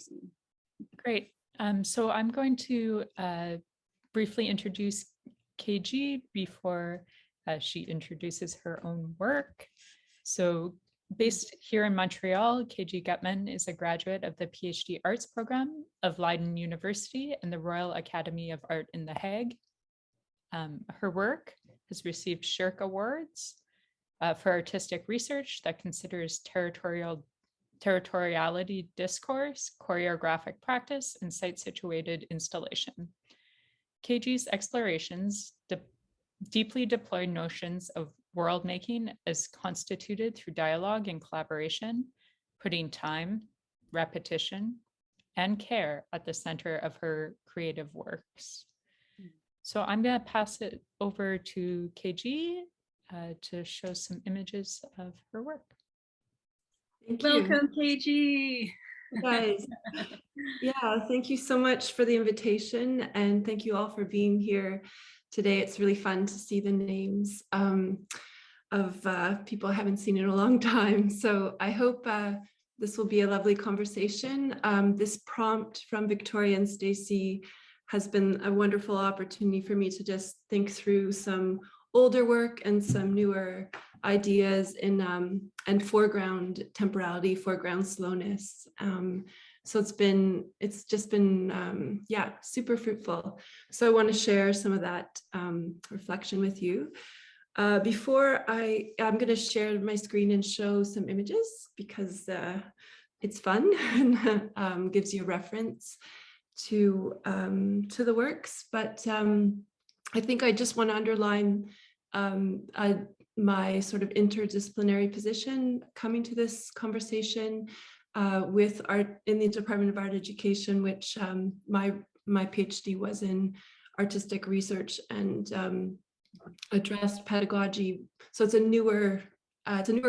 Stacey. Great. So I'm going to briefly introduce KG before she introduces her own work. So based here in Montreal, KG Guttman is a graduate of the PhD Arts program of Leiden University and the Royal Academy of Art in The Hague. Her work has received Shirk Awards for artistic research that considers territoriality discourse, choreographic practice, and site-situated installation. KG's explorations deeply deploy notions of world making as constituted through dialogue and collaboration, putting time, repetition, and care at the center of her creative works. So I'm going to pass it over to KG to show some images of her work. Thank you. Welcome, KG. Guys. Yeah, thank you so much for the invitation, and thank you all for being here today. It's really fun to see the names of people I haven't seen in a long time. So I hope this will be a lovely conversation. This prompt from Victoria and Stacey has been a wonderful opportunity for me to just think through some older work and some newer ideas in and foreground temporality, foreground slowness. So it's just been yeah, super fruitful. So I want to share some of that reflection with you. Before I'm going to share my screen and show some images because it's fun and gives you a reference to the works. But I think I just want to underline my sort of interdisciplinary position coming to this conversation with art in the Department of Art Education, which my PhD was in artistic research and addressed pedagogy. So it's a newer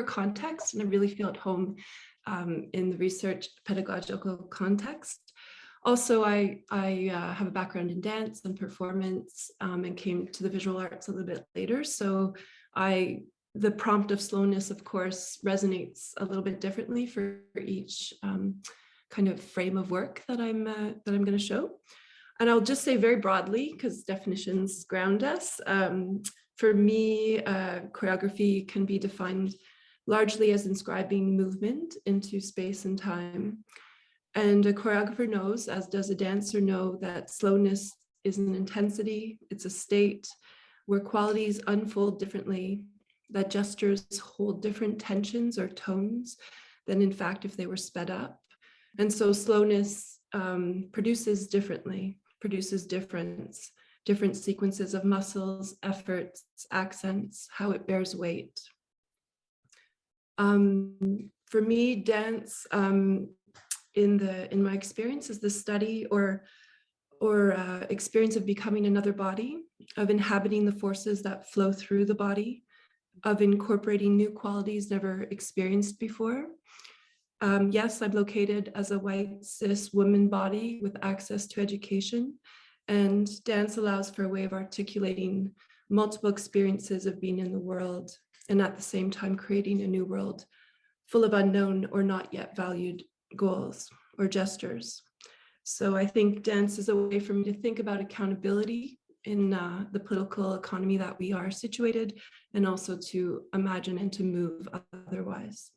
context, and I really feel at home in the research pedagogical context. Also, I have a background in dance and performance and came to the visual arts a little bit later. So the prompt of slowness, of course, resonates a little bit differently for each kind of frame of work that I'm going to show. And I'll just say very broadly, because definitions ground us. For me, choreography can be defined largely as inscribing movement into space and time. And a choreographer knows, as does a dancer know, that slowness is an intensity, it's a state where qualities unfold differently, that gestures hold different tensions or tones than in fact if they were sped up. And so slowness produces differently, produces difference, different sequences of muscles, efforts, accents, how it bears weight. For me, dance, in my experience, is the study or experience of becoming another body, of inhabiting the forces that flow through the body, of incorporating new qualities never experienced before. Yes, I'm located as a white cis woman body with access to education, and dance allows for a way of articulating multiple experiences of being in the world, and at the same time creating a new world full of unknown or not yet valued goals or gestures. So I think dance is a way for me to think about accountability in the political economy that we are situated, and also to imagine and to move otherwise.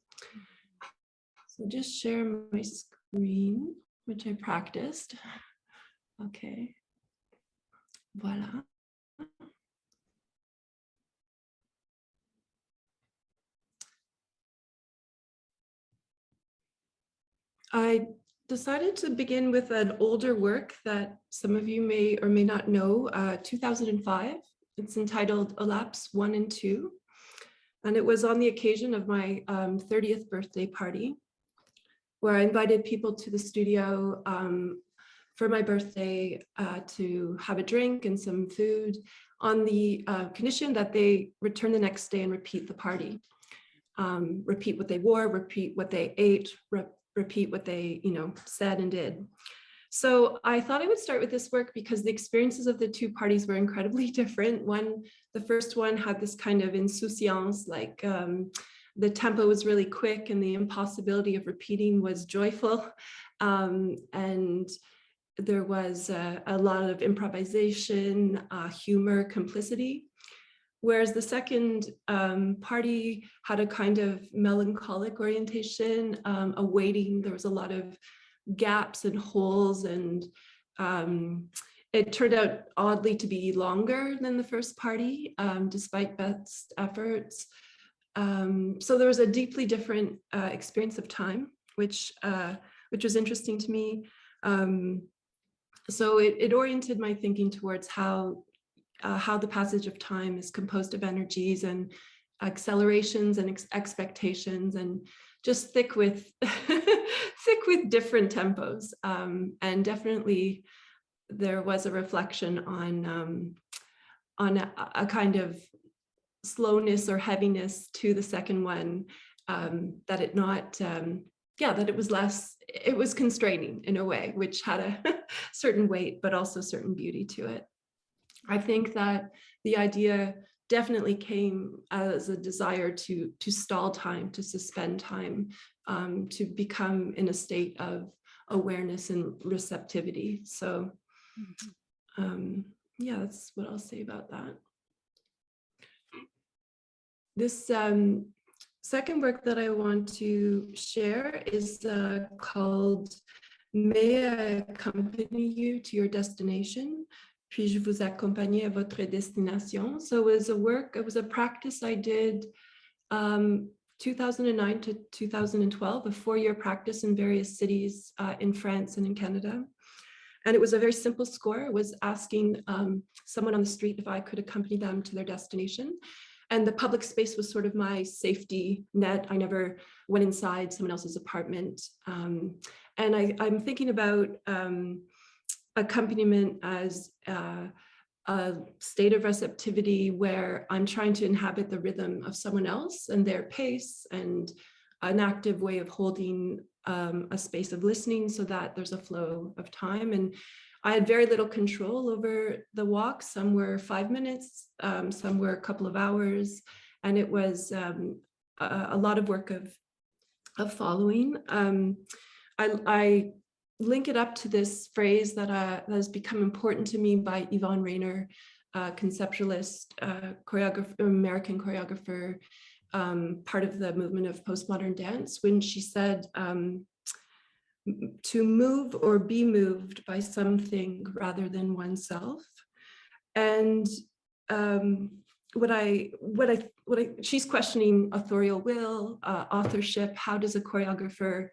So just share my screen, which I practiced. Okay, voila. I decided to begin with an older work that some of you may or may not know, 2005. It's entitled Elapse 1 and 2. And it was on the occasion of my 30th birthday party, where I invited people to the studio for my birthday to have a drink and some food on the condition that they return the next day and repeat the party. Repeat what they wore, repeat what they ate, repeat what they, said and did. So I thought I would start with this work because the experiences of the two parties were incredibly different. The first one had this kind of insouciance, like the tempo was really quick and the impossibility of repeating was joyful. And there was a lot of improvisation, humor, complicity. Whereas the second party had a kind of melancholic orientation, a waiting. There was a lot of gaps and holes, and it turned out oddly to be longer than the first party, despite Beth's efforts. So there was a deeply different experience of time, which was interesting to me. So it oriented my thinking towards how the passage of time is composed of energies and accelerations and expectations, and just thick with thick with different tempos. And definitely there was a reflection on a kind of slowness or heaviness to the second one, that it was constraining in a way, which had a certain weight, but also certain beauty to it. I think that the idea definitely came as a desire to stall time, to suspend time, to become in a state of awareness and receptivity. So yeah, that's what I'll say about that. This second work that I want to share is called "May I accompany you to your destination? Puis-je vous accompagner à votre destination?" So it was a practice I did 2009 to 2012, a 4-year practice in various cities in France and in Canada. And it was a very simple score. It was asking someone on the street if I could accompany them to their destination. And the public space was sort of my safety net. I never went inside someone else's apartment. And I'm thinking about accompaniment as a state of receptivity where I'm trying to inhabit the rhythm of someone else and their pace, and an active way of holding a space of listening so that there's a flow of time. And I had very little control over the walk. Some were 5 minutes, some were a couple of hours, and it was a lot of work of following. I link it up to this phrase that has become important to me by Yvonne Rainer, conceptualist, choreographer, American choreographer, part of the movement of postmodern dance, when she said, to move or be moved by something rather than oneself. And she's questioning authorial will, authorship. How does a choreographer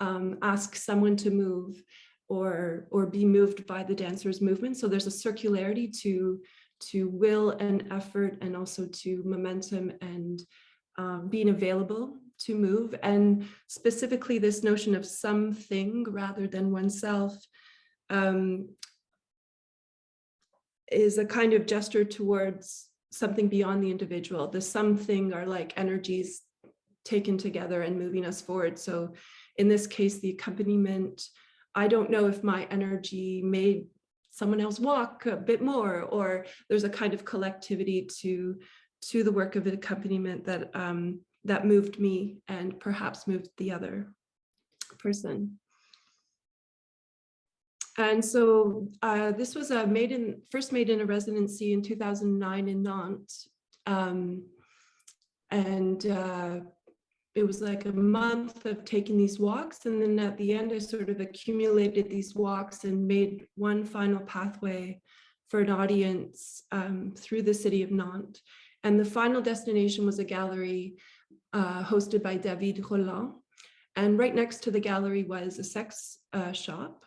ask someone to move or be moved by the dancer's movement? So there's a circularity to will and effort, and also to momentum and being available to move. And specifically this notion of something rather than oneself is a kind of gesture towards something beyond the individual. The something are like energies taken together and moving us forward. So in this case, the accompaniment, I don't know if my energy made someone else walk a bit more, or there's a kind of collectivity to the work of accompaniment that moved me and perhaps moved the other person. And so this was first made in a residency in 2009 in Nantes. It was like a month of taking these walks. And then at the end, I sort of accumulated these walks and made one final pathway for an audience through the city of Nantes. And the final destination was a gallery hosted by David Roland. And right next to the gallery was a sex shop.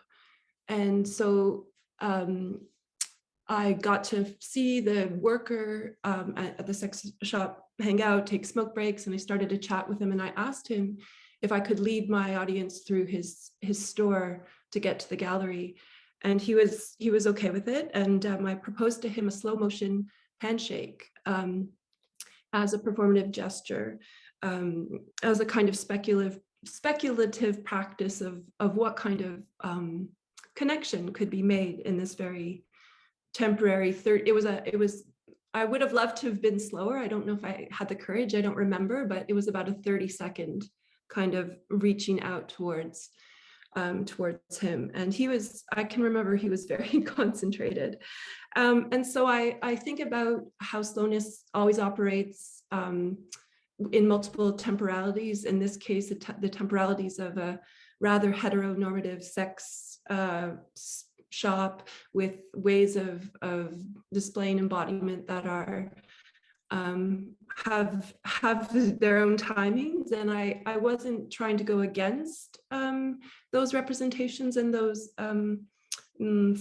And so I got to see the worker at the sex shop hang out, take smoke breaks, and I started to chat with him. And I asked him if I could lead my audience through his store to get to the gallery. And he was okay with it. And I proposed to him a slow motion handshake as a performative gesture, as a kind of speculative practice of what kind of connection could be made in this very temporary I would have loved to have been slower. I don't know if I had the courage, I don't remember, but it was about a 30-second kind of reaching out towards. towards him. And I can remember he was very concentrated. And so I think about how slowness always operates in multiple temporalities. In this case, the temporalities of a rather heteronormative sex shop with ways of displaying embodiment that are have their own timings, and I wasn't trying to go against those representations and those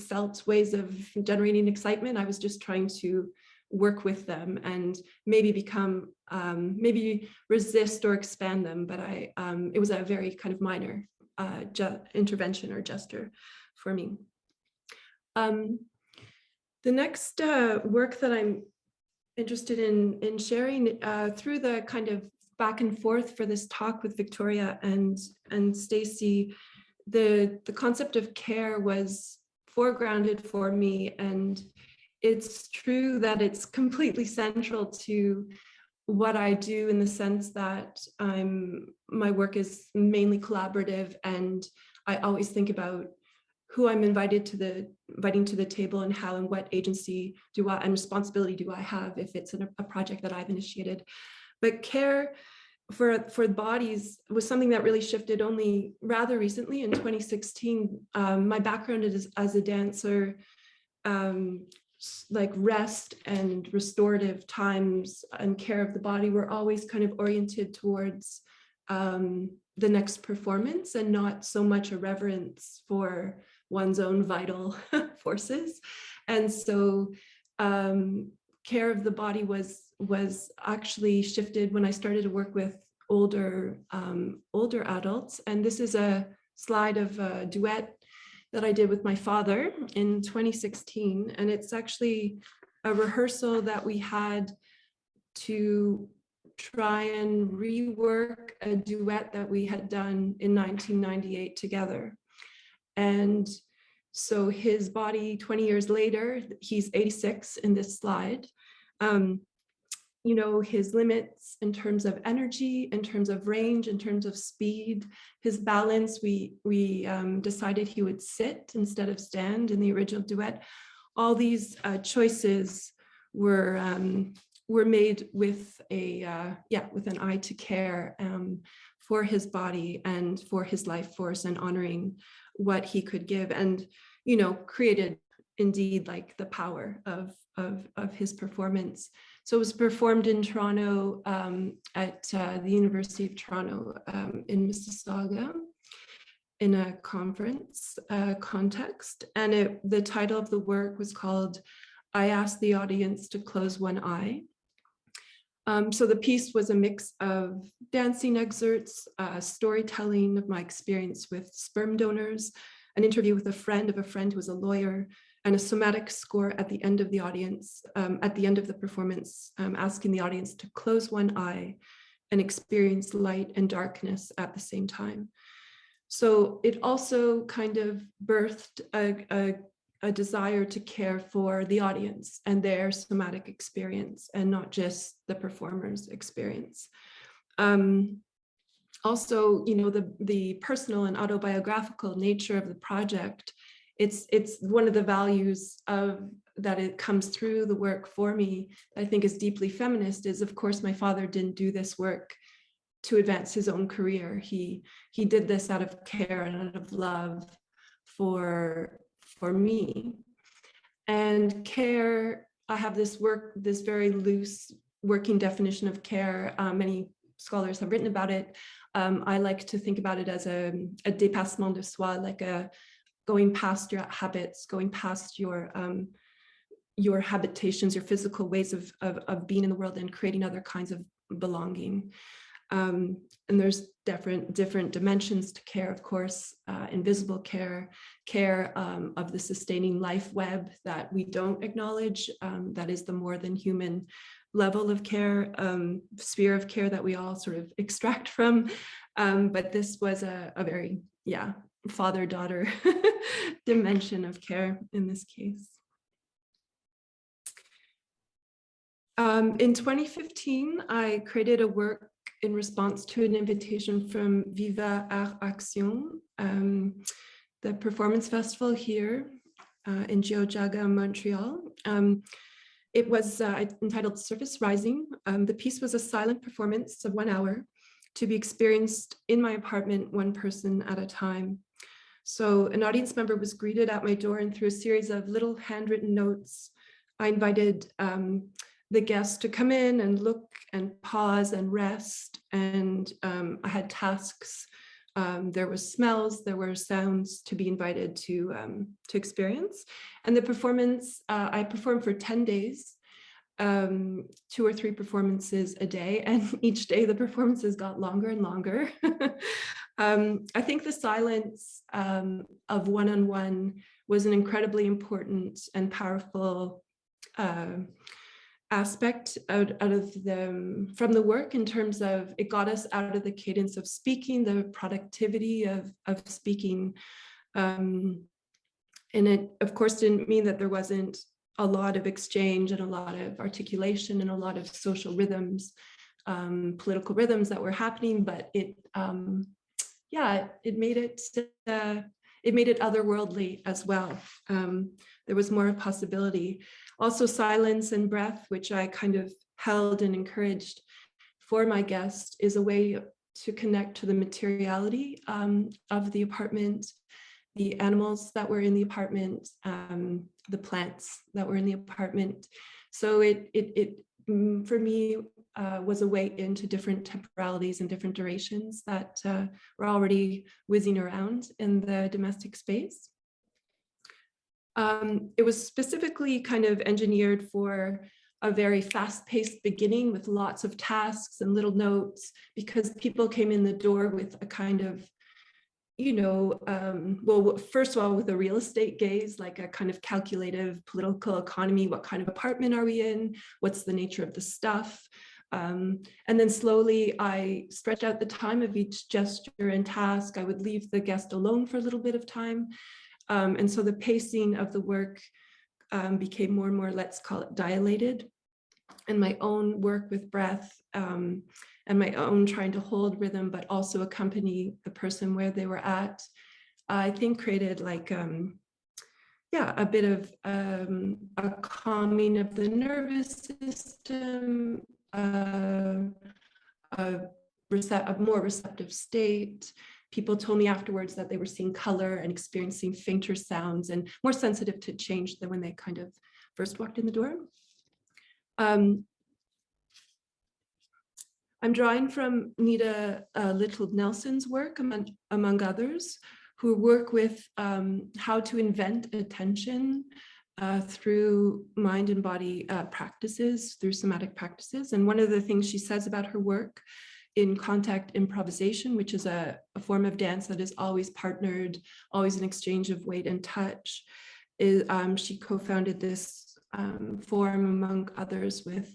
felt ways of generating excitement. I was just trying to work with them and maybe become maybe resist or expand them, but it was a very kind of minor intervention or gesture for me. The next work that I'm interested in sharing through the kind of back and forth for this talk with Victoria and Stacey, the concept of care was foregrounded for me, and it's true that it's completely central to what I do, in the sense that my work is mainly collaborative, and I always think about who I'm inviting to the table, and how and what agency and responsibility do I have if it's a project that I've initiated. But care for bodies was something that really shifted only rather recently in 2016. My background is as a dancer, like rest and restorative times and care of the body were always kind of oriented towards the next performance, and not so much a reverence for one's own vital forces. And so care of the body was actually shifted when I started to work with older adults. And this is a slide of a duet that I did with my father in 2016. And it's actually a rehearsal that we had to try and rework a duet that we had done in 1998 together. And so his body 20 years later, he's 86 in this slide. You know, his limits in terms of energy, in terms of range, in terms of speed, his balance, we decided he would sit instead of stand in the original duet. All these choices were made with with an eye to care for his body and for his life force, and honoring what he could give, and created indeed like the power of his performance. So it was performed in Toronto at the University of Toronto in Mississauga in a conference context, and the title of the work was called "I Asked the Audience to Close One Eye." So the piece was a mix of dancing excerpts, storytelling of my experience with sperm donors, an interview with a friend who was a lawyer, and a somatic score at the end of the audience, at the end of the performance, asking the audience to close one eye and experience light and darkness at the same time. So it also kind of birthed a desire to care for the audience and their somatic experience, and not just the performer's experience. Also, the personal and autobiographical nature of the project, it's one of the values that it comes through the work for me, that I think is deeply feminist, is of course my father didn't do this work to advance his own career. He did this out of care and out of love for me. And care, I have this very loose working definition of care. Many scholars have written about it. I like to think about it as a dépassement de soi, like a going past your habits, going past your habitations, your physical ways of being in the world, and creating other kinds of belonging. And there's different dimensions to care, of course, invisible care of the sustaining life web that we don't acknowledge, that is the more than human level of care, sphere of care that we all sort of extract from. But this was a very, father-daughter dimension of care in this case. In 2015, I created a work in response to an invitation from Viva Art Action, the performance festival here in Geojaga, Montreal. It was entitled Surface Rising. The piece was a silent performance of 1 hour to be experienced in my apartment, one person at a time. So an audience member was greeted at my door, and through a series of little handwritten notes, I invited the guests to come in and look and pause and rest. And I had tasks. There were smells, there were sounds to be invited to experience. And the performance, I performed for 10 days, 2 or 3 performances a day. And each day the performances got longer and longer. I think the silence of one-on-one was an incredibly important and powerful aspect from the work, in terms of it got us out of the cadence of speaking, the productivity of speaking. And it, of course, didn't mean that there wasn't a lot of exchange and a lot of articulation and a lot of social rhythms, political rhythms that were happening, but it made it otherworldly as well. There was more possibility. Also silence and breath, which I kind of held and encouraged for my guest, is a way to connect to the materiality of the apartment, the animals that were in the apartment, the plants that were in the apartment. So it for me, was a way into different temporalities and different durations that were already whizzing around in the domestic space. It was specifically kind of engineered for a very fast-paced beginning with lots of tasks and little notes, because people came in the door with a kind of, well, first of all, with a real estate gaze, like a kind of calculative political economy. What kind of apartment are we in? What's the nature of the stuff? And then slowly I stretched out the time of each gesture and task. I would leave the guest alone for a little bit of time. And so the pacing of the work became more and more, let's call it, dilated. And my own work with breath and my own trying to hold rhythm, but also accompany the person where they were at, I think created like, a bit of a calming of the nervous system, a more receptive state. People told me afterwards that they were seeing color and experiencing fainter sounds and more sensitive to change than when they kind of first walked in the door. I'm drawing from Nita Little Nelson's work, among others, who work with how to invent attention through mind and body practices, through somatic practices. And one of the things she says about her work in contact improvisation, which is a form of dance that is always partnered, always an exchange of weight and touch, is she co-founded this form, among others, with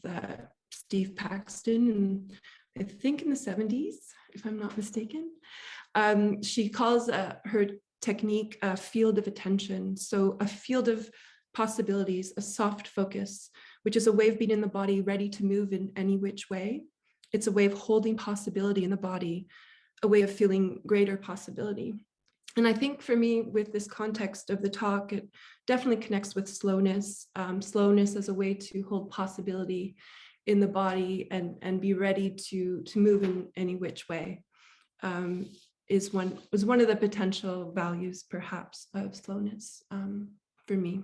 Steve Paxton, and I think in the 70s, if I'm not mistaken. She calls her technique a field of attention. So a field of possibilities, a soft focus, which is a way of being in the body, ready to move in any which way. It's a way of holding possibility in the body, a way of feeling greater possibility. And I think for me, with this context of the talk, it definitely connects with slowness. Slowness as a way to hold possibility in the body and be ready to move in any which way, was one of the potential values, perhaps, of slowness for me.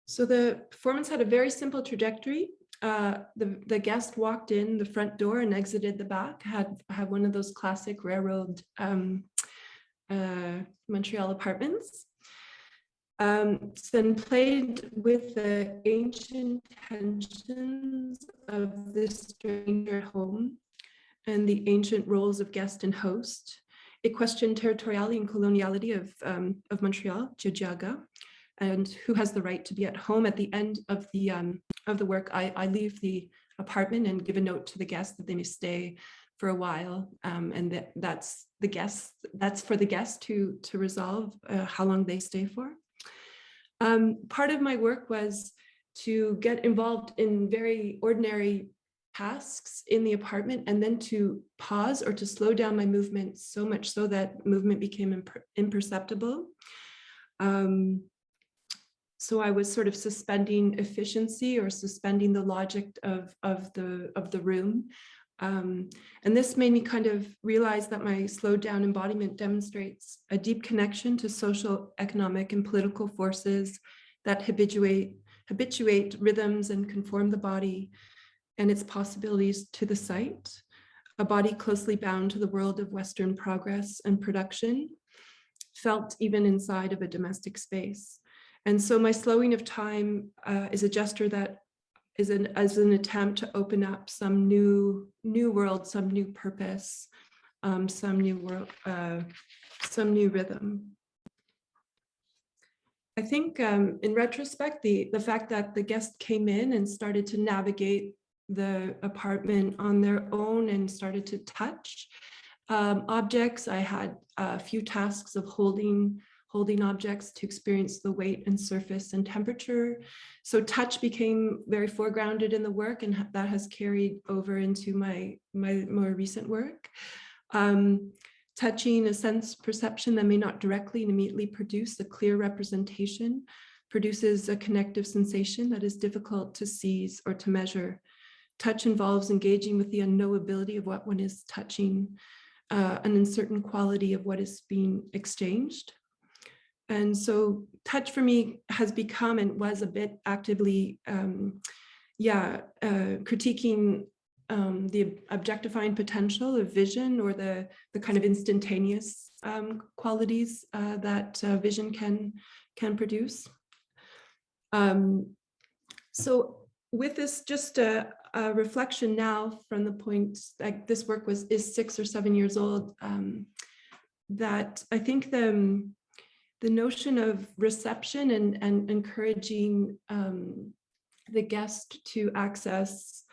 So the performance had a very simple trajectory. The guest walked in the front door and exited the back, had one of those classic railroad Montreal apartments. Then played with the ancient tensions of this stranger home and the ancient roles of guest and host. It questioned territoriality and coloniality of Montreal, Geojaga, and who has the right to be at home. At the end of the work, I leave the apartment and give a note to the guests that they may stay for a while, and that's for the guest to resolve how long they stay for. Part of my work was to get involved in very ordinary tasks in the apartment, and then to pause or to slow down my movement so much so that movement became imperceptible. So I was sort of suspending efficiency or suspending the logic of the room. And this made me kind of realize that my slowed down embodiment demonstrates a deep connection to social, economic, and political forces that habituate rhythms and conform the body and its possibilities to the site, a body closely bound to the world of Western progress and production, felt even inside of a domestic space. And so my slowing of time is a gesture that is as an attempt to open up some new world, some new purpose, some new world, some new rhythm. I think in retrospect, the fact that the guest came in and started to navigate the apartment on their own and started to touch objects. I had a few tasks of holding objects to experience the weight and surface and temperature. So touch became very foregrounded in the work, and that has carried over into my more recent work. Touching a sense perception that may not directly and immediately produce a clear representation produces a connective sensation that is difficult to seize or to measure. Touch involves engaging with the unknowability of what one is touching, an uncertain quality of what is being exchanged. And so touch for me has become and was a bit actively, critiquing the objectifying potential of vision, or the kind of instantaneous qualities that vision can produce. So with this, just a reflection now from the point, like this work is 6 or 7 years old, that I think the notion of reception and encouraging the guest to access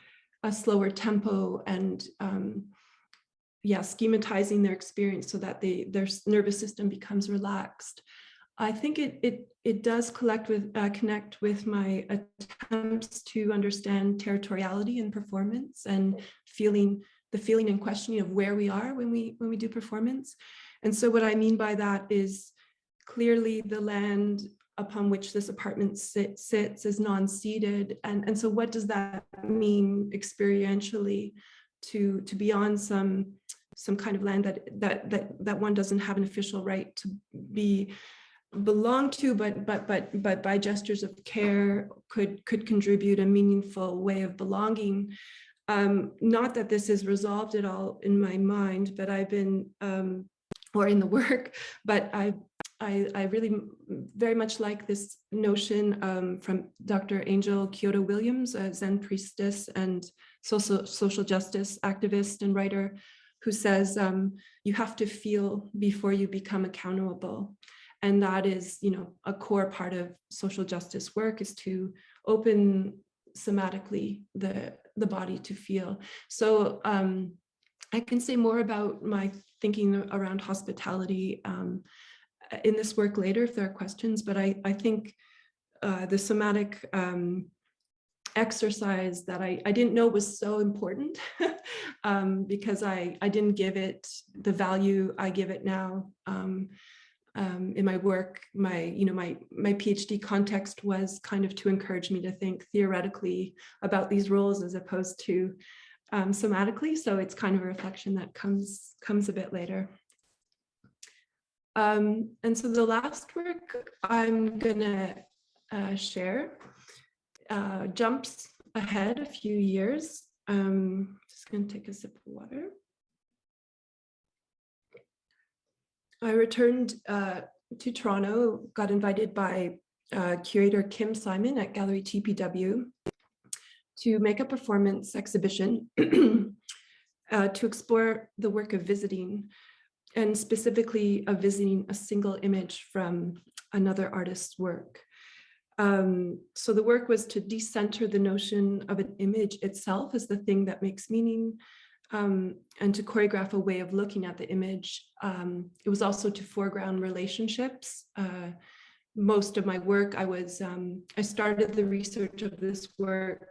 a slower tempo and schematizing their experience so that their nervous system becomes relaxed. I think it does connect with my attempts to understand territoriality in performance and the feeling and questioning of where we are when we do performance. And so what I mean by that is clearly the land upon which this apartment sits is non-ceded. And so what does that mean experientially to be on some kind of land that one doesn't have an official right to belong to, but by gestures of care could contribute a meaningful way of belonging. Not that this is resolved at all in my mind, but I've been, or in the work, but I really very much like this notion from Dr. Angel Kyoto Williams, a Zen priestess and social justice activist and writer, who says you have to feel before you become accountable. And that is, a core part of social justice work, is to open somatically the body to feel. So I can say more about my thinking around hospitality in this work later if there are questions, but I think the somatic exercise that I didn't know was so important because I didn't give it the value I give it now. In my work, my PhD context was kind of to encourage me to think theoretically about these roles as opposed to somatically. So it's kind of a reflection that comes a bit later. And so the last work I'm gonna share jumps ahead a few years. Just gonna take a sip of water. I returned to Toronto, got invited by curator Kim Simon at Gallery TPW to make a performance exhibition to explore the work of visiting, and specifically of visiting a single image from another artist's work. So the work was to decenter the notion of an image itself as the thing that makes meaning, and to choreograph a way of looking at the image. It was also to foreground relationships. Most of my work, I started the research of this work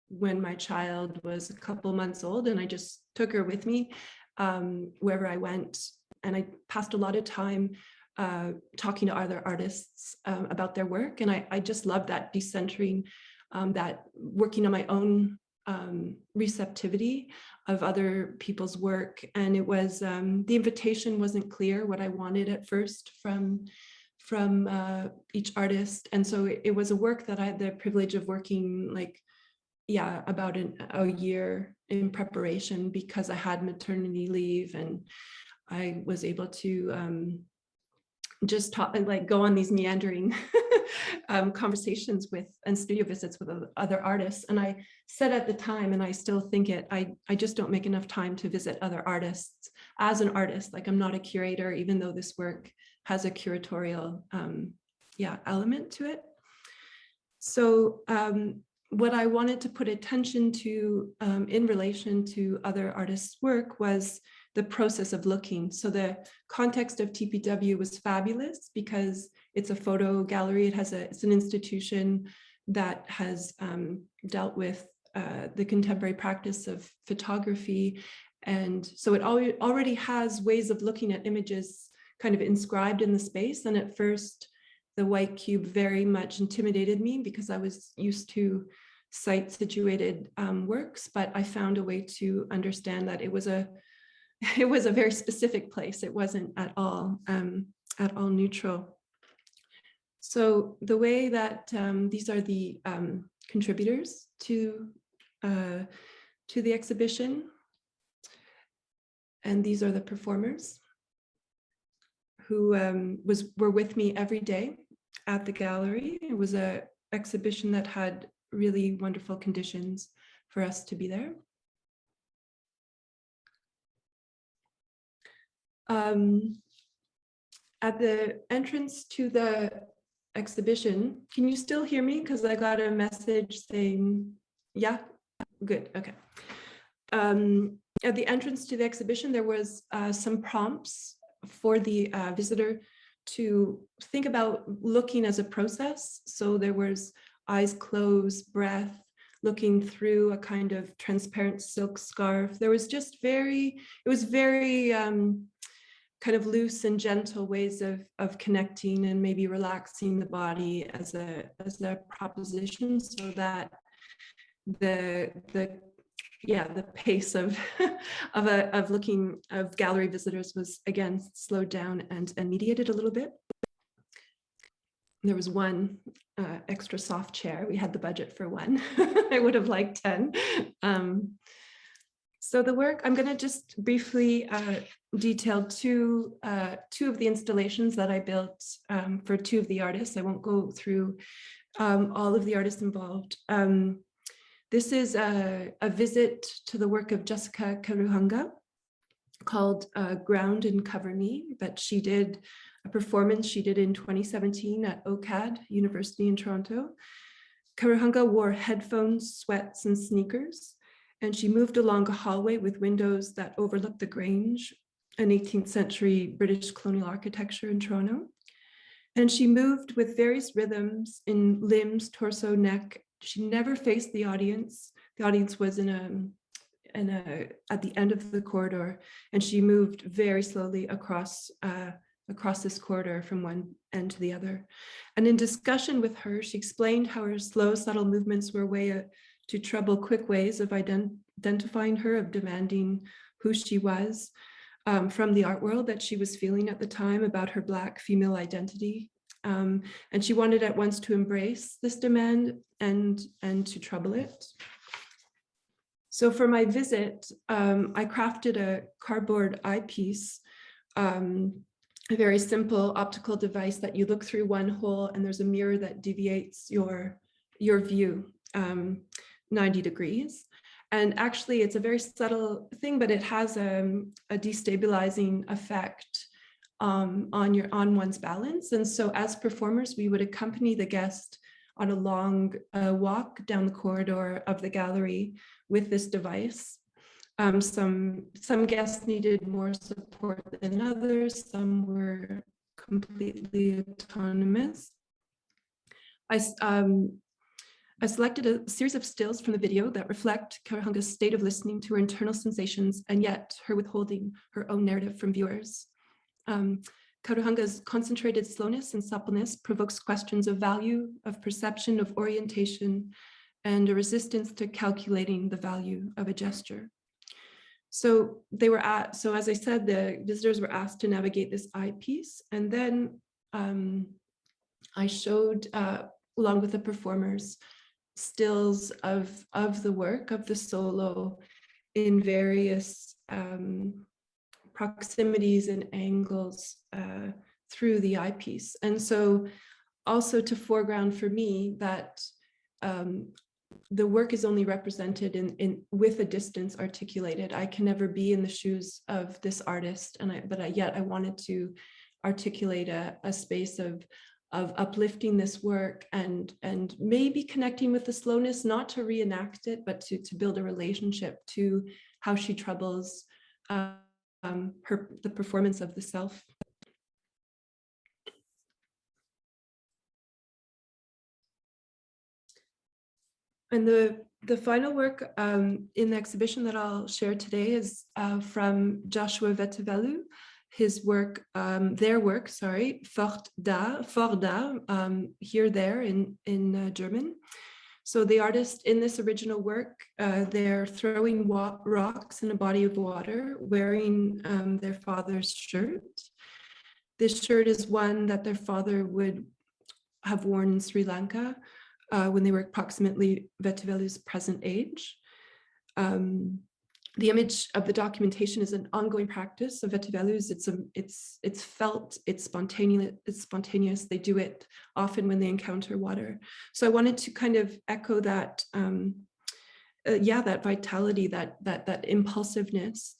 when my child was a couple months old, and I just took her with me wherever I went. And I passed a lot of time talking to other artists about their work. And I just loved that decentering, that working on my own receptivity of other people's work. And it was, the invitation wasn't clear what I wanted at first from each artist. And so it was a work that I had the privilege of working about a year in preparation, because I had maternity leave and I was able to just talk and go on these meandering conversations with and studio visits with other artists. And I said at the time, and I still think it, I just don't make enough time to visit other artists as an artist. I'm not a curator, even though this work has a curatorial element to it. So what I wanted to put attention to in relation to other artists' work was the process of looking. So the context of TPW was fabulous because it's a photo gallery. It's an institution that has dealt with the contemporary practice of photography. And so it already has ways of looking at images kind of inscribed in the space. And at first, the white cube very much intimidated me because I was used to site-situated works, but I found a way to understand that it was a very specific place. It wasn't at all neutral. So the way that these are the contributors to the exhibition, and these are the performers who were with me every day at the gallery. It was an exhibition that had really wonderful conditions for us to be there. At the entrance to the exhibition, can you still hear me? Because I got a message saying, yeah, good, okay. At the entrance to the exhibition, there was some prompts for the visitor to think about looking as a process. So there was eyes closed, breath, looking through a kind of transparent silk scarf. There was just it was very kind of loose and gentle ways of connecting and maybe relaxing the body as a proposition, so that the pace of of gallery visitors was again slowed down and mediated a little bit. There was one extra soft chair. We had the budget for one. I would have liked 10. So the work, I'm going to just briefly detail two of the installations that I built for two of the artists. I won't go through all of the artists involved. This is a visit to the work of Jessica Karuhanga called Ground and Cover Me, but she did a performance she did in 2017 at OCAD, University in Toronto. Karuhanga wore headphones, sweats, and sneakers, and she moved along a hallway with windows that overlooked the Grange, an 18th century British colonial architecture in Toronto. And she moved with various rhythms in limbs, torso, neck. She never faced the audience. The audience was at the end of the corridor, and she moved very slowly across this corridor from one end to the other. And in discussion with her, she explained how her slow, subtle movements were a way to trouble quick ways of identifying her, of demanding who she was from the art world that she was feeling at the time about her Black female identity. And she wanted at once to embrace this demand and to trouble it. So for my visit, I crafted a cardboard eyepiece, a very simple optical device that you look through one hole and there's a mirror that deviates your view 90 degrees. And actually it's a very subtle thing, but it has a destabilizing effect on one's balance. And so as performers, we would accompany the guest on a long walk down the corridor of the gallery with this device. Some guests needed more support than others. Some were completely autonomous. I selected a series of stills from the video that reflect Kautohanga's state of listening to her internal sensations and yet her withholding her own narrative from viewers. Kautohanga's concentrated slowness and suppleness provokes questions of value, of perception, of orientation, and a resistance to calculating the value of a gesture. So as I said, the visitors were asked to navigate this eyepiece, and then I showed, along with the performers, stills of the work of the solo in various proximities and angles through the eyepiece. And so also to foreground for me that the work is only represented with a distance articulated. I can never be in the shoes of this artist, but yet I wanted to articulate a space of uplifting this work and maybe connecting with the slowness, not to reenact it, but to build a relationship to how she troubles the performance of the self. And the final work in the exhibition that I'll share today is from Joshua Vettevelu. His work, their work, sorry, Fort da, here, there in German. So the artist in this original work, they're throwing rocks in a body of water, wearing their father's shirt. This shirt is one that their father would have worn in Sri Lanka when they were approximately Vettevelu's present age. The image of the documentation is an ongoing practice of Vettevelu's. It's felt, it's spontaneous. They do it often when they encounter water. So I wanted to kind of echo that, that vitality, that impulsiveness.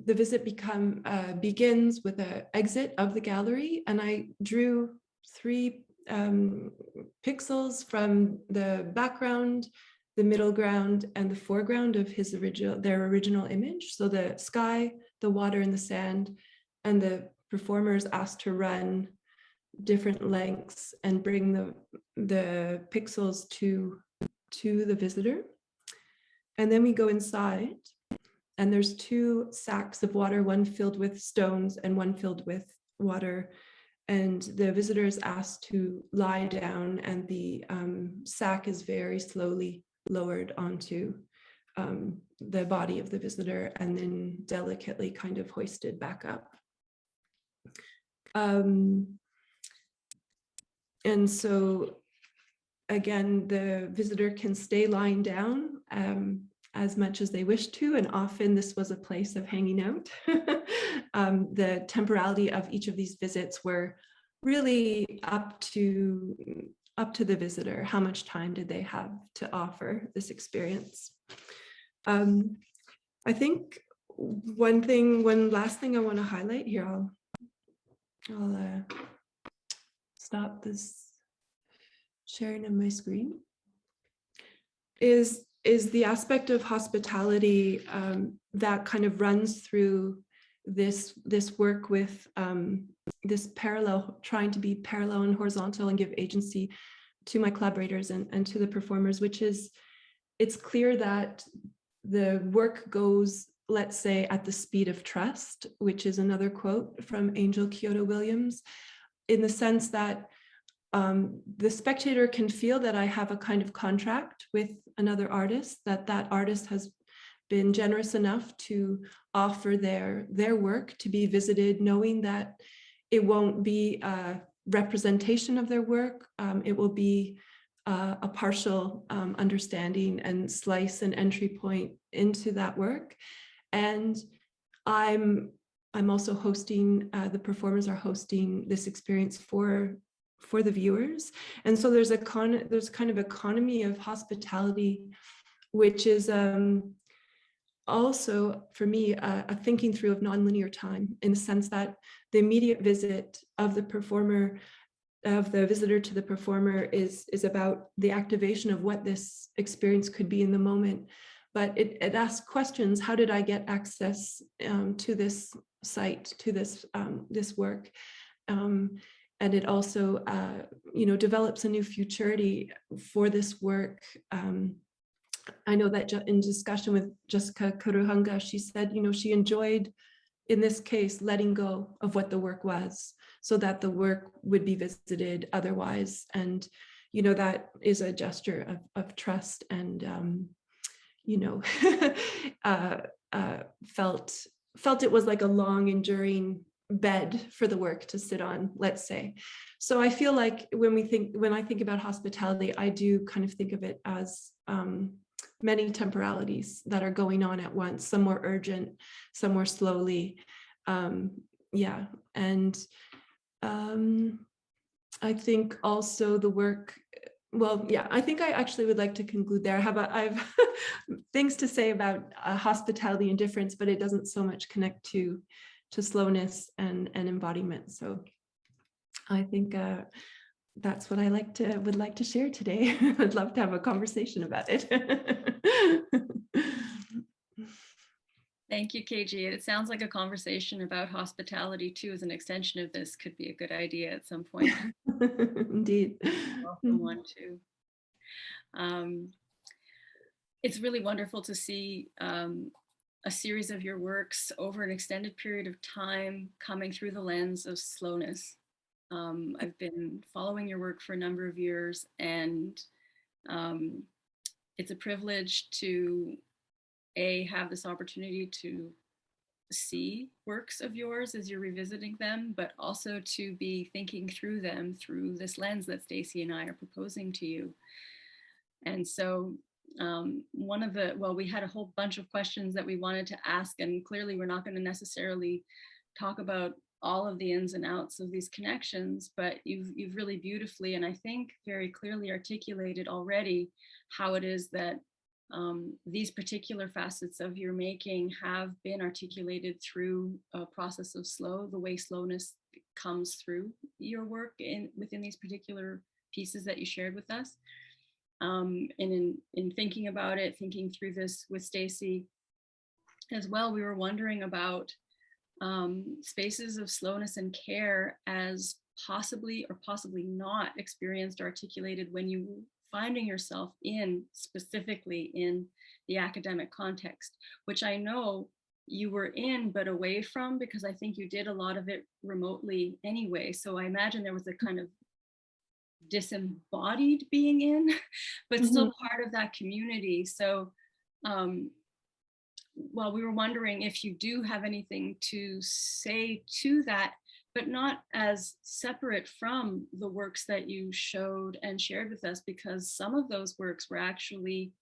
The visit begins with an exit of the gallery, and I drew 3 pixels from the background, the middle ground, and the foreground of their original image. So the sky, the water, and the sand, and the performers asked to run different lengths and bring the pixels to the visitor. And then we go inside, and there's 2 sacks of water, one filled with stones and one filled with water. And the visitor is asked to lie down, and the sack is very slowly lowered onto the body of the visitor and then delicately kind of hoisted back up. And so again, the visitor can stay lying down as much as they wish to, and often this was a place of hanging out. The temporality of each of these visits were really up to the visitor. How much time did they have to offer this experience? I think one last thing I want to highlight here, I'll stop this sharing of my screen, is the aspect of hospitality that kind of runs through this work with this parallel, trying to be parallel and horizontal and give agency to my collaborators and to the performers, which is, it's clear that the work goes, let's say, at the speed of trust, which is another quote from Angel Kyoto Williams, in the sense that the spectator can feel that I have a kind of contract with another artist, that artist has been generous enough to offer their work to be visited, knowing that it won't be a representation of their work, it will be a partial understanding and slice and entry point into that work. And I'm also hosting, the performers are hosting this experience for the viewers. And so there's kind of economy of hospitality, which is also for me a thinking through of nonlinear time, in the sense that the immediate visit of the performer the visitor to the performer is about the activation of what this experience could be in the moment. But it asks questions. How did I get access to this site, to this this work? And it also, develops a new futurity for this work. I know that in discussion with Jessica Kuruhanga, she said, she enjoyed, in this case, letting go of what the work was, so that the work would be visited otherwise. And, that is a gesture of trust, and, felt it was like a long, enduring bed for the work to sit on, let's say. So I feel like when I think about hospitality, I do kind of think of it as many temporalities that are going on at once, some more urgent, some more slowly. And I think also the work, I think I actually would like to conclude there. I've things to say about hospitality and difference, but it doesn't so much connect to slowness and embodiment. So I think that's what I would like to share today. I'd love to have a conversation about it. Thank you, KG. It sounds like a conversation about hospitality too, as an extension of this, could be a good idea at some point. Indeed. Welcome one too. It's really wonderful to see a series of your works over an extended period of time coming through the lens of slowness. I've been following your work for a number of years, and it's a privilege to have this opportunity to see works of yours as you're revisiting them, but also to be thinking through them through this lens that Stacey and I are proposing to you. And so we had a whole bunch of questions that we wanted to ask, and clearly we're not going to necessarily talk about all of the ins and outs of these connections, but you've really beautifully, and I think very clearly, articulated already how it is that these particular facets of your making have been articulated through a process of the way slowness comes through your work within these particular pieces that you shared with us. And in thinking about it, thinking through this with Stacey as well, we were wondering about spaces of slowness and care as possibly or possibly not experienced or articulated when you finding yourself specifically in the academic context, which I know you were in but away from, because I think you did a lot of it remotely anyway. So I imagine there was a kind of disembodied being in, but still part of that community. So we were wondering if you do have anything to say to that, but not as separate from the works that you showed and shared with us, because some of those works were actually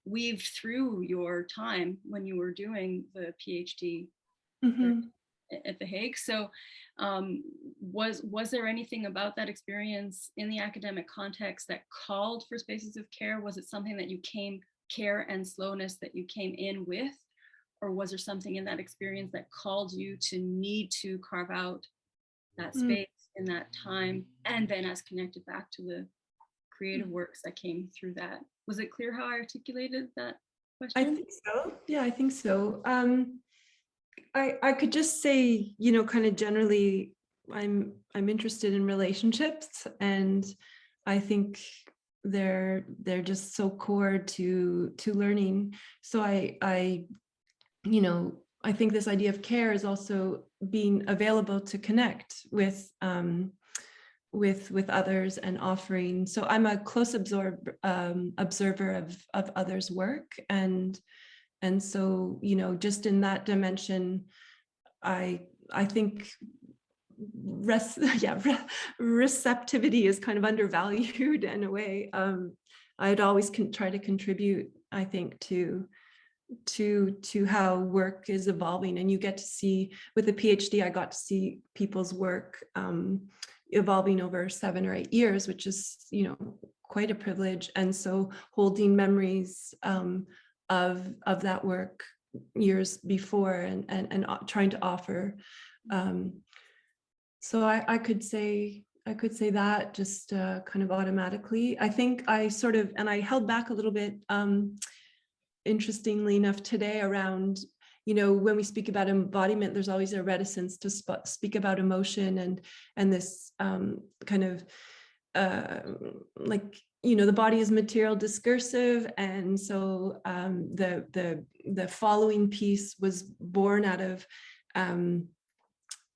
weaved through your time when you were doing the PhD at The Hague. So was there anything about that experience in the academic context that called for spaces of care? Was it something that you care and slowness that you came in with? Or was there something in that experience that called you to need to carve out that space in that time, and then as connected back to the creative works that came through that? Was it clear how I articulated that question? I think so. Yeah, I think so. I could just say, kind of generally, I'm interested in relationships, and I think they're just so core to learning. So I think this idea of care is also being available to connect with others and offering. So I'm a close observer of others' work, and so just in that dimension, I think receptivity is kind of undervalued in a way. I'd always try to contribute, I think, to how work is evolving. And you get to see, with the PhD, I got to see people's work evolving over 7 or 8 years, which is, quite a privilege. And so holding memories of that work years before, and trying to offer So I could say that just kind of automatically. I think I sort of, and I held back a little bit, interestingly enough today around, when we speak about embodiment, there's always a reticence to speak about emotion and this kind of like, the body is material discursive. And so the following piece was born out of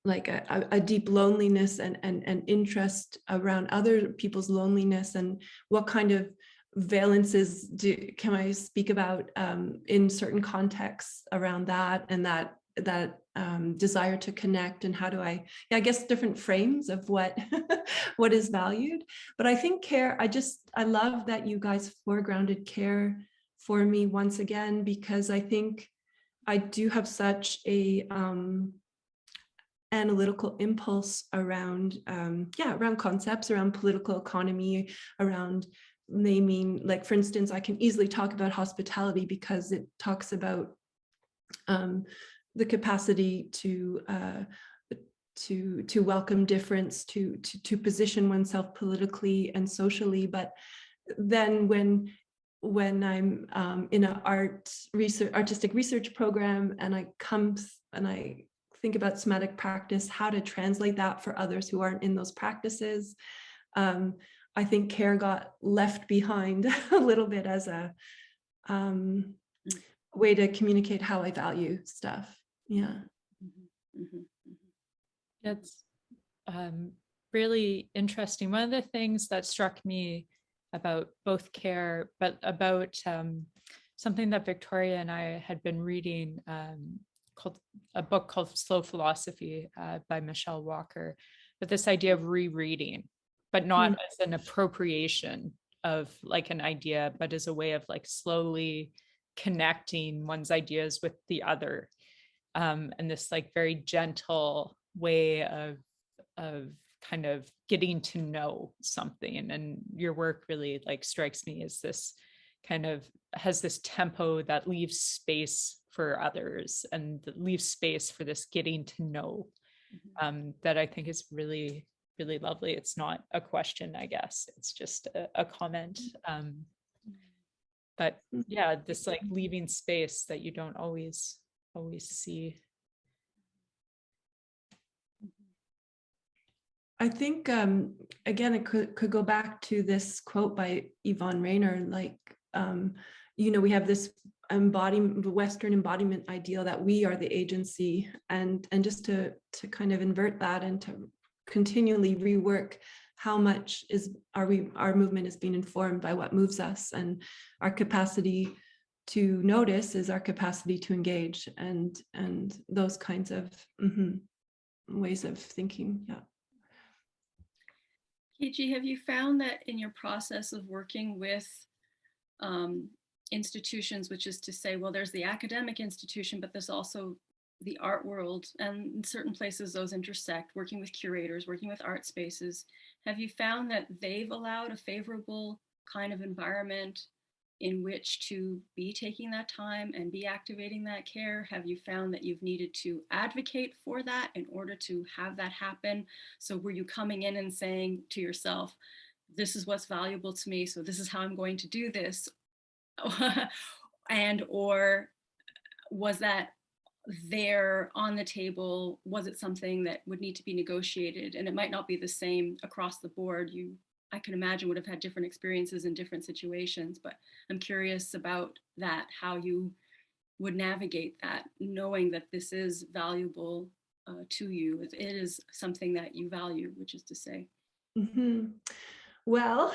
like a deep loneliness and interest around other people's loneliness, and what kind of valences can I speak about in certain contexts around that, and that desire to connect, and how do I guess different frames of what what is valued. But I think care, I love that you guys foregrounded care for me once again, because I think I do have such a analytical impulse around around concepts, around political economy, around naming, like, for instance, I can easily talk about hospitality because it talks about the capacity to welcome difference, to position oneself politically and socially. But then when I'm in an artistic research program, and I think about somatic practice, how to translate that for others who aren't in those practices, I think care got left behind a little bit as a way to communicate how I value stuff. Yeah. It's really interesting. One of the things that struck me about both care, but about something that Victoria and I had been reading, called a book called Slow Philosophy by Michelle Walker, but this idea of rereading, but not as an appropriation of like an idea, but as a way of like slowly connecting one's ideas with the other, and this like very gentle way of kind of getting to know something. And your work really like strikes me as this kind of has this tempo that leaves space for others and leaves space for this getting to know, that I think is really, really lovely. It's not a question, I guess. It's just a comment. But yeah, this like leaving space that you don't always see. I think, again, it could go back to this quote by Yvonne Rainer, like, we have this Western embodiment ideal that we are the agency, and just to kind of invert that and to continually rework how much our movement is being informed by what moves us, and our capacity to notice is our capacity to engage, and those kinds of ways of thinking. Yeah. KG, have you found that in your process of working with institutions, which is to say, well, there's the academic institution, but there's also the art world, and in certain places those intersect, working with curators, working with art spaces, have you found that they've allowed a favorable kind of environment in which to be taking that time and be activating that care? Have you found that you've needed to advocate for that in order to have that happen? So were you coming in and saying to yourself, this is what's valuable to me, so this is how I'm going to do this? And or was that there on the table? Was it something that would need to be negotiated? And it might not be the same across the board. I can imagine would have had different experiences in different situations, but I'm curious about that, how you would navigate that, knowing that this is valuable to you. It is something that you value, which is to say. Well,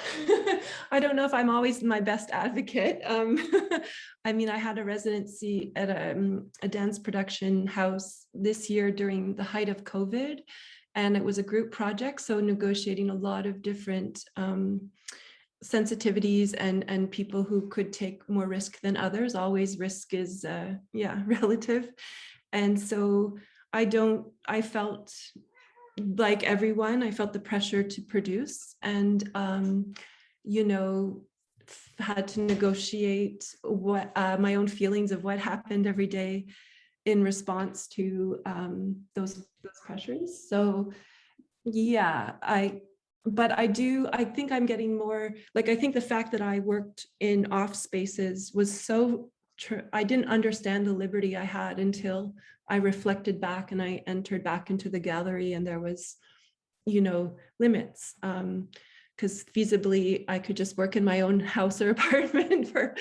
I don't know if I'm always my best advocate. I mean, I had a residency at a dance production house this year during the height of COVID, and it was a group project, so negotiating a lot of different sensitivities and people who could take more risk than others. Always risk is relative. And so I felt like everyone, I felt the pressure to produce, and had to negotiate what my own feelings of what happened every day in response to those pressures. So Yeah, but I think I'm getting more, like, I think the fact that I worked in off spaces was so I didn't understand the liberty I had until I reflected back and I entered back into the gallery, and there was, limits. Because feasibly I could just work in my own house or apartment for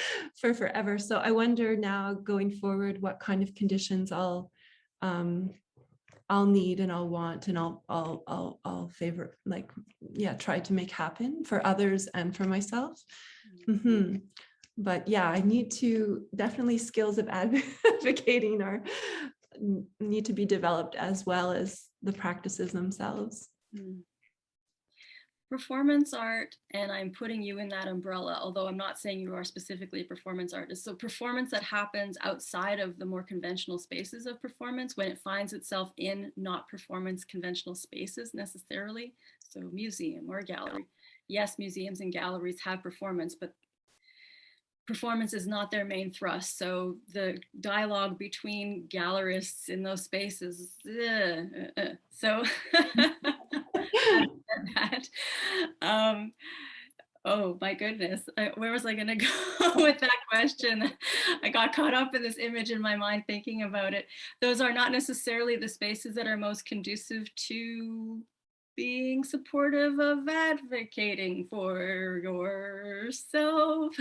forever. So I wonder now going forward what kind of conditions I'll need and I'll want, and I'll favor, like, yeah, try to make happen for others and for myself. Mm-hmm. But yeah, I need to, definitely skills of advocating need to be developed, as well as the practices themselves. Performance art, and I'm putting you in that umbrella, although I'm not saying you are specifically a performance artist. So performance that happens outside of the more conventional spaces of performance, when it finds itself in not performance conventional spaces necessarily. So museum or gallery. Yes, museums and galleries have performance, but performance is not their main thrust. So the dialogue between gallerists in those spaces, so that. Oh my goodness, where was I going to go with that question? I got caught up in this image in my mind thinking about it. Those are not necessarily the spaces that are most conducive to being supportive of advocating for yourself.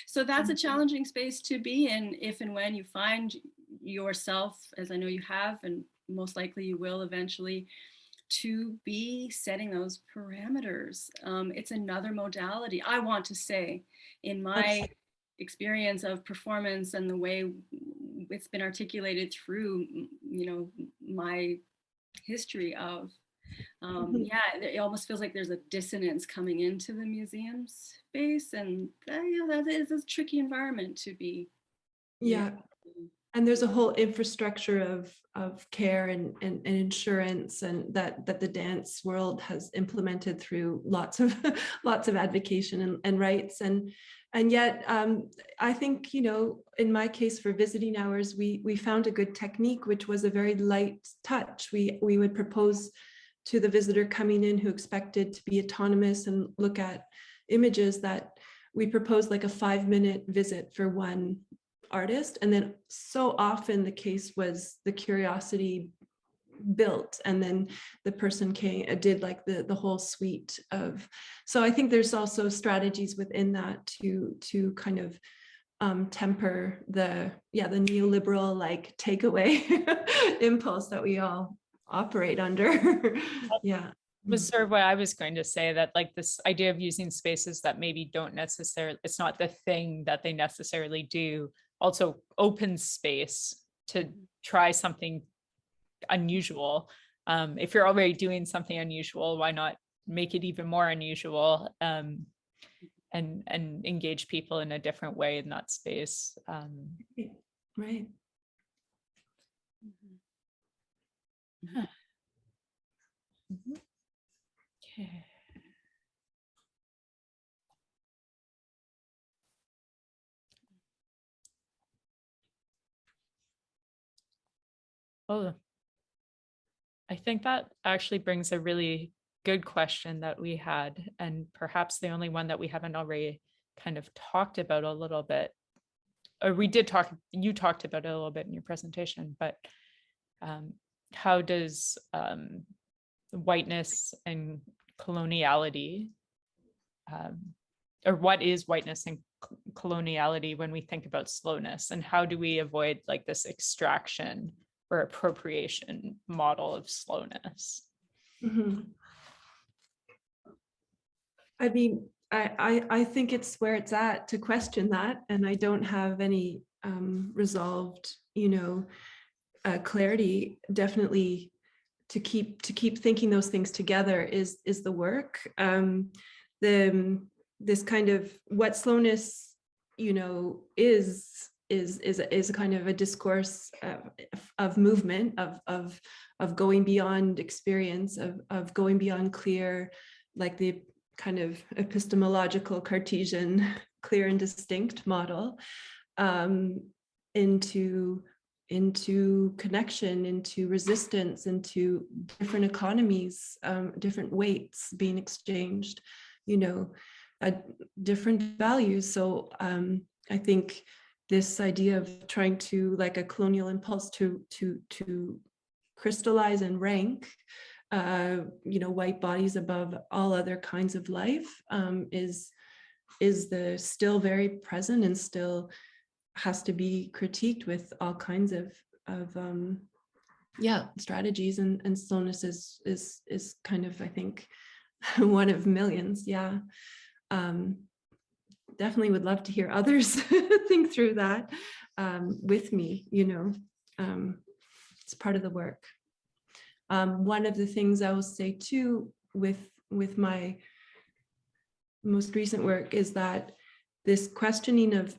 So that's a challenging space to be in if and when you find yourself, as I know you have, and most likely you will eventually, to be setting those parameters. It's another modality, I want to say, in my experience of performance and the way it's been articulated through, my history of, yeah, it almost feels like there's a dissonance coming into the museum space, and that is a tricky environment to be. Yeah. And there's a whole infrastructure of care and insurance, and that the dance world has implemented through lots of advocacy and rights, and yet I think, in my case for visiting hours, we found a good technique, which was a very light touch. We would propose to the visitor coming in who expected to be autonomous and look at images, that we proposed like a 5-minute visit for one artist, and then so often the case was the curiosity built, and then the person did like the whole suite of. So I think there's also strategies within that to kind of temper the neoliberal like takeaway impulse that we all operate under. Yeah. Was sort of what I was going to say, that like this idea of using spaces that maybe don't necessarily, it's not the thing that they necessarily do, also open space to try something unusual. If you're already doing something unusual, why not make it even more unusual, and engage people in a different way in that space. Right. Okay. Oh, I think that actually brings a really good question that we had, and perhaps the only one that we haven't already kind of talked about a little bit. Or you talked about it a little bit in your presentation, but how does whiteness and coloniality, or what is whiteness and coloniality when we think about slowness, and how do we avoid like this extraction or appropriation model of slowness? Mm-hmm. I mean, I think it's where it's at to question that, and I don't have any resolved, clarity. Definitely to keep thinking those things together is the work. This kind of what slowness, is a kind of a discourse of movement, of going beyond experience, of going beyond clear, like the kind of epistemological Cartesian clear and distinct model, into into connection, into resistance, into different economies, different weights being exchanged, different values. So I think this idea of trying to, like a colonial impulse, to crystallize and rank white bodies above all other kinds of life is still very present, and still has to be critiqued with all kinds of strategies, and slowness is kind of, I think, one of millions. Definitely would love to hear others think through that with me. It's part of the work. One of the things I will say too with my most recent work is that this questioning of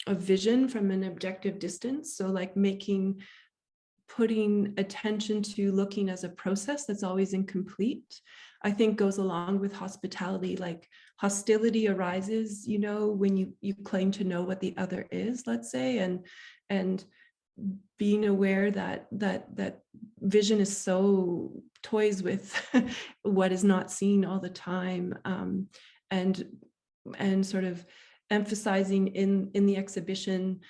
vision from an objective distance, so like putting attention to looking as a process that's always incomplete, I think goes along with hospitality. Like hostility arises, when you claim to know what the other is, let's say, and being aware that vision is so toys with what is not seen all the time, and sort of emphasizing in the exhibition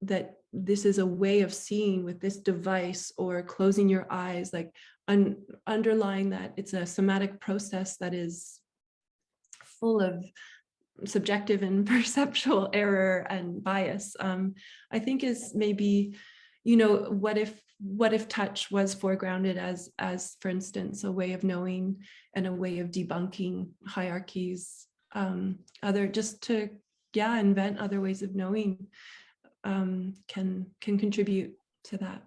that this is a way of seeing with this device, or closing your eyes, like underlying that it's a somatic process that is full of subjective and perceptual error and bias. I think is maybe, what if touch was foregrounded as for instance a way of knowing and a way of debunking hierarchies, just to invent other ways of knowing, can contribute to that.